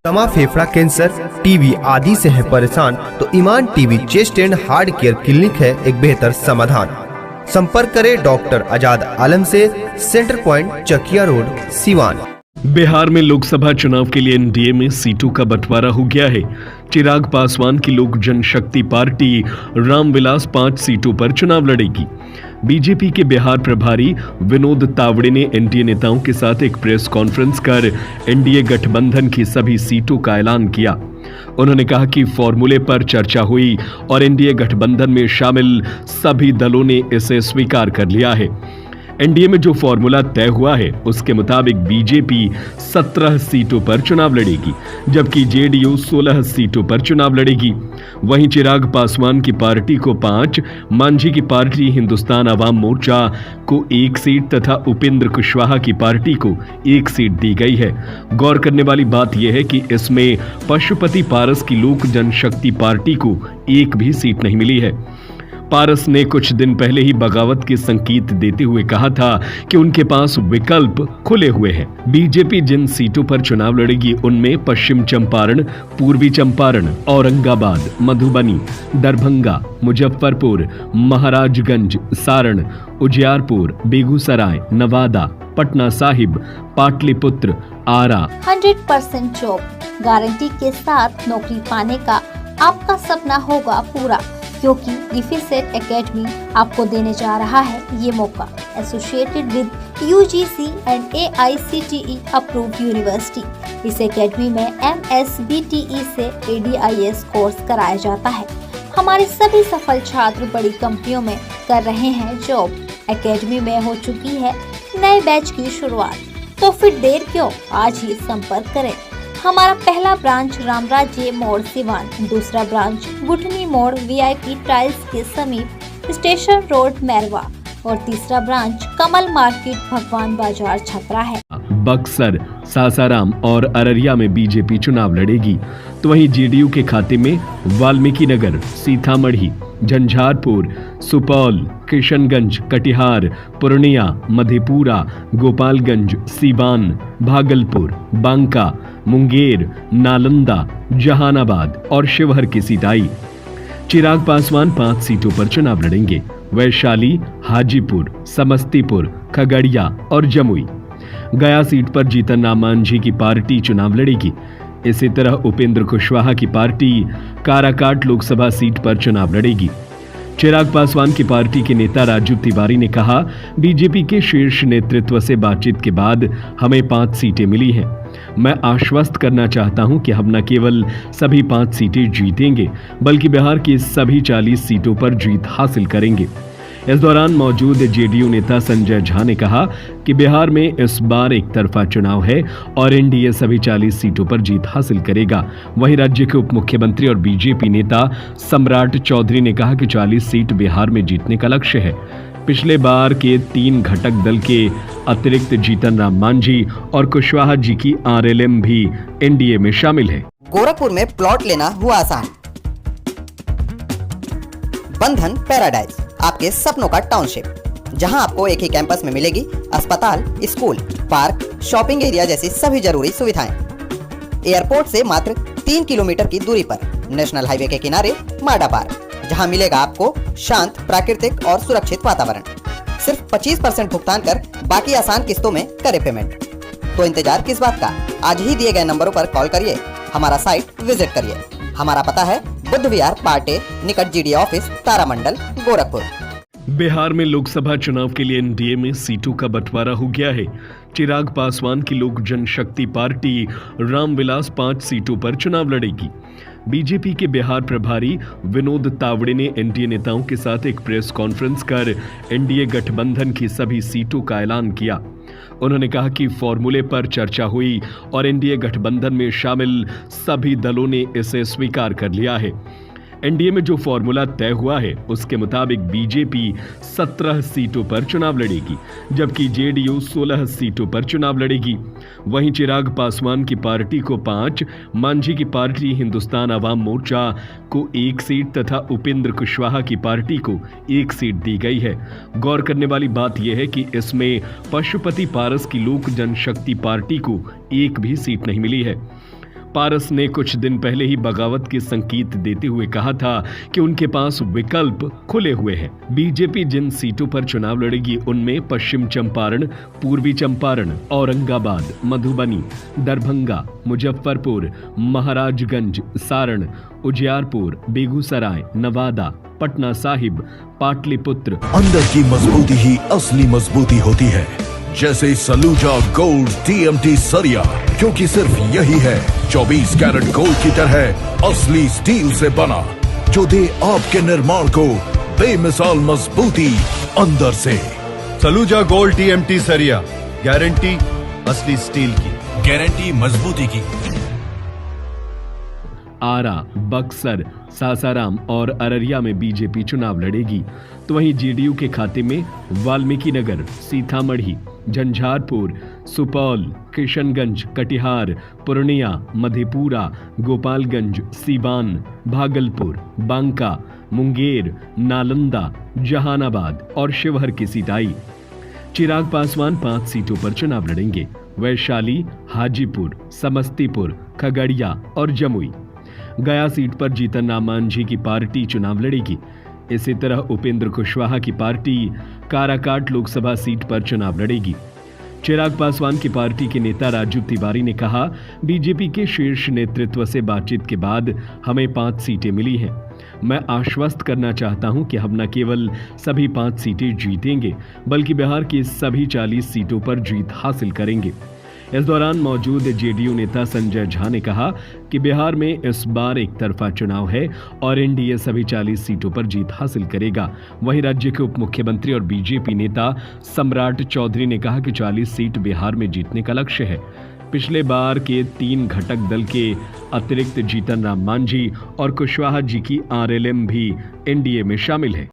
दमा, फेफड़ा cancer, TB आदि से है परेशान तो Iman TB chest and heart care clinic है एक बेहतर समाधान। संपर्क करें डॉक्टर आजाद आलम से, centre point, Chakiya road, Siwan. Bihar में लोकसभा चुनाव के लिए एनडीए में सीटों का बंटवारा हो गया है। चिराग पासवान की लोक जनशक्ति पार्टी रामविलास 5 सीटों पर चुनाव लड़ेगी। बीजेपी के बिहार प्रभारी विनोद तावड़े ने एनडीए नेताओं के साथ एक प्रेस कॉन्फ्रेंस कर एनडीए गठबंधन की सभी सीटों का ऐलान किया। उन्होंने कहा कि फॉर्मूले पर चर्चा हुई और एनडीए गठबंधन में शामिल सभी दलों ने इसे स्वीकार कर लिया है। एनडीए में जो फॉर्मूला तय हुआ है उसके मुताबिक बीजेपी 17 सीटों पर चुनाव लड़ेगी, जबकि जेडीयू 16 सीटों पर चुनाव लड़ेगी। वहीं चिराग पासवान की पार्टी को 5, मांझी की पार्टी हिंदुस्तान अवाम मोर्चा को 1 सीट तथा उपेंद्र कुशवाहा की पार्टी को 1 सीट दी गई है। गौर करने वाली बात यह है कि इसमें पशुपति पारस की लोक जनशक्ति पार्टी को 1 भी सीट नहीं मिली है। पारस ने कुछ दिन पहले ही बगावत के संकेत देते हुए कहा था कि उनके पास विकल्प खुले हुए हैं। बीजेपी जिन सीटों पर चुनाव लड़ेगी उनमें पश्चिम चंपारण, पूर्वी चंपारण, औरंगाबाद, मधुबनी, दरभंगा, मुजफ्फरपुर, महाराजगंज, सारण, उजियारपुर, बेगूसराय, नवादा, पटना साहिब, पाटलिपुत्र, आरा। 100% जॉब गारंटी के साथ नौकरी पाने का आपका सपना होगा पूरा, क्योंकि डिफेसेट एकेडमी आपको देने जा रहा है ये मौका। Associated with UGC and AICTE approved university. इस एकेडमी में एमएसबीटीई से एडीआईएस कोर्स कराया जाता है। हमारे सभी सफल छात्र बड़ी कंपनियों में कर रहे हैं जॉब। एकेडमी में हो चुकी है नए बैच की शुरुआत, तो फिर देर क्यों, आज ही संपर्क करें। हमारा पहला ब्रांच रामराज्य मोड़ सिवान, दूसरा ब्रांच गुठनी मोड़ वीआईपी टाइल्स के समीप स्टेशन रोड मैरवा और तीसरा ब्रांच कमल मार्केट भगवान बाजार छपरा है। बक्सर, सासाराम और अररिया में बीजेपी चुनाव लड़ेगी, तो वहीं जेडीयू के खाते में वाल्मीकि नगर, सीतामढ़ी, झंझारपुर, सुपौल, किशनगंज, कटिहार, पूर्णिया, मधेपुरा, गोपालगंज, सीवान, भागलपुर, बांका, मुंगेर, नालंदा, जहानाबाद और शिवहर की सीट आई। चिराग पासवान 5 सीटों पर चुनाव लड़ेंगे। वैशाली, हाजीपुर, समस्तीपुर, खगड़िया और जमुई। गया सीट पर जीतन राम मांझी की पार्टी चुनाव लड़ेगी। इसी तरह उपेंद्र कुशवाहा की पार्टी काराकाट लोकसभा सीट पर चुनाव लड़ेगी। चिराग पासवान की पार्टी के नेता राजू तिवारी ने कहा, बीजेपी के शीर्ष नेतृत्व से बातचीत के बाद हमें 5 सीटें मिली हैं। मैं आश्वस्त करना चाहता हूं कि हम न केवल सभी 5 सीटें जीतेंगे, बल्कि बिहार की सभी 40 सीटों पर जीत हासिल करेंगे। इस दौरान मौजूद जेडीयू नेता संजय झा ने कहा कि बिहार में इस बार एक तरफा चुनाव है और एनडीए सभी 40 सीटों पर जीत हासिल करेगा। वहीं राज्य के उप मुख्यमंत्री और बीजेपी नेता सम्राट चौधरी ने कहा कि 40 सीट बिहार में जीतने का लक्ष्य है। पिछले बार के 3 घटक दल के अतिरिक्त जीतन राम मांझी और कुशवाहा जी की आरएलएम भी एनडीए में शामिल है। गोरखपुर में प्लॉट लेना हुआ आसान। बंधन पैराडाइज, आपके सपनों का टाउनशिप, जहां आपको एक ही कैंपस में मिलेगी अस्पताल, स्कूल, पार्क, शॉपिंग एरिया जैसी सभी जरूरी सुविधाएं। एयरपोर्ट से मात्र 3 किलोमीटर की दूरी पर, नेशनल हाईवे के किनारे माडा पार्क, जहां मिलेगा आपको शांत, प्राकृतिक और सुरक्षित वातावरण। सिर्फ 25% भुगतान कर बाकी आसान किस्तों में करें पेमेंट। तो इंतजार किस बात का, आज ही दिए गए नंबरों पर कॉल करिए, हमारा साइट विजिट करिए। हमारा पता है बुद्ध विहार पार्टे निकट जीडी ऑफिस, तारामंडल, गोरखपुर। बिहार में लोकसभा चुनाव के लिए एनडीए में सीटों का बंटवारा हो गया है। चिराग पासवान की लोक जनशक्ति पार्टी रामविलास 5 सीटों पर चुनाव लड़ेगी। बीजेपी के बिहार प्रभारी विनोद तावड़े ने एनडीए नेताओं के साथ एक प्रेस कॉन्फ्रेंस कर एनडीए गठबंधन की सभी सीटों का ऐलान किया। उन्होंने कहा कि फॉर्मूले पर चर्चा हुई और एनडीए गठबंधन में शामिल सभी दलों ने इसे स्वीकार कर लिया है। एनडीए में जो फॉर्मूला तय हुआ है उसके मुताबिक बीजेपी 17 सीटों पर चुनाव लड़ेगी, जबकि जेडीयू 16 सीटों पर चुनाव लड़ेगी। वहीं चिराग पासवान की पार्टी को 5, मांझी की पार्टी हिंदुस्तान अवाम मोर्चा को 1 सीट तथा उपेंद्र कुशवाहा की पार्टी को 1 सीट दी गई है। गौर करने वाली बात यह है कि इसमें पशुपति पारस की लोक जनशक्ति पार्टी को 1 भी सीट नहीं मिली है। पारस ने कुछ दिन पहले ही बगावत के संकेत देते हुए कहा था कि उनके पास विकल्प खुले हुए हैं। बीजेपी जिन सीटों पर चुनाव लड़ेगी उनमें पश्चिम चंपारण, पूर्वी चंपारण, औरंगाबाद, मधुबनी, दरभंगा, मुजफ्फरपुर, महाराजगंज, सारण, उजियारपुर, बेगूसराय, नवादा, पटना साहिब, पाटलिपुत्र। अंदर की मजबूती ही असली मजबूती होती है, जैसे सलूजा गोल्ड टीएमटी सरिया, क्योंकि सिर्फ यही है 24 कैरेट गोल्ड की तरह असली स्टील से बना, जो दे आपके निर्माण को बेमिसाल मजबूती अंदर से। सलूजा गोल्ड टीएमटी सरिया, गारंटी असली स्टील की, गारंटी मजबूती की। आरा, बक्सर, सासाराम और अररिया में बीजेपी चुनाव लड़ेगी, तो वहीं जेडीयू के खाते में वाल्मीकि नगर, सीतामढ़ी, झंझारपुर, सुपौल, किशनगंज, कटिहार, पूर्णिया, मधेपुरा, गोपालगंज, सीवान, भागलपुर, बांका, मुंगेर, नालंदा, जहानाबाद और शिवहर की सीट आई। चिराग पासवान 5 सीटों पर चुनाव लड़ेंगे, वैशाली, हाजीपुर, समस्तीपुर, खगड़िया और जमुई। गया सीट पर जीतन राम मांझी की पार्टी चुनाव लड़ेगी। इसी तरह उपेंद्र कुशवाहा की पार्टी काराकाट लोकसभा सीट पर चुनाव लड़ेगी। चिराग पासवान की पार्टी के नेता राजू तिवारी ने कहा, बीजेपी के शीर्ष नेतृत्व से बातचीत के बाद हमें 5 सीटें मिली हैं। मैं आश्वस्त करना चाहता हूं कि हम न केवल सभी 5 सीटें जीतेंगे, बल्कि बिहार की सभी 40 सीटों पर जीत हासिल करेंगे। इस दौरान मौजूद जेडीयू नेता संजय झा ने कहा कि बिहार में इस बार एक तरफा चुनाव है और एनडीए सभी 40 सीटों पर जीत हासिल करेगा। वहीं राज्य के उप मुख्यमंत्री और बीजेपी नेता सम्राट चौधरी ने कहा कि 40 सीट बिहार में जीतने का लक्ष्य है। पिछले बार के 3 घटक दल के अतिरिक्त जीतन राम मांझी और कुशवाहा जी की आरएलएम भी एनडीए में शामिल है।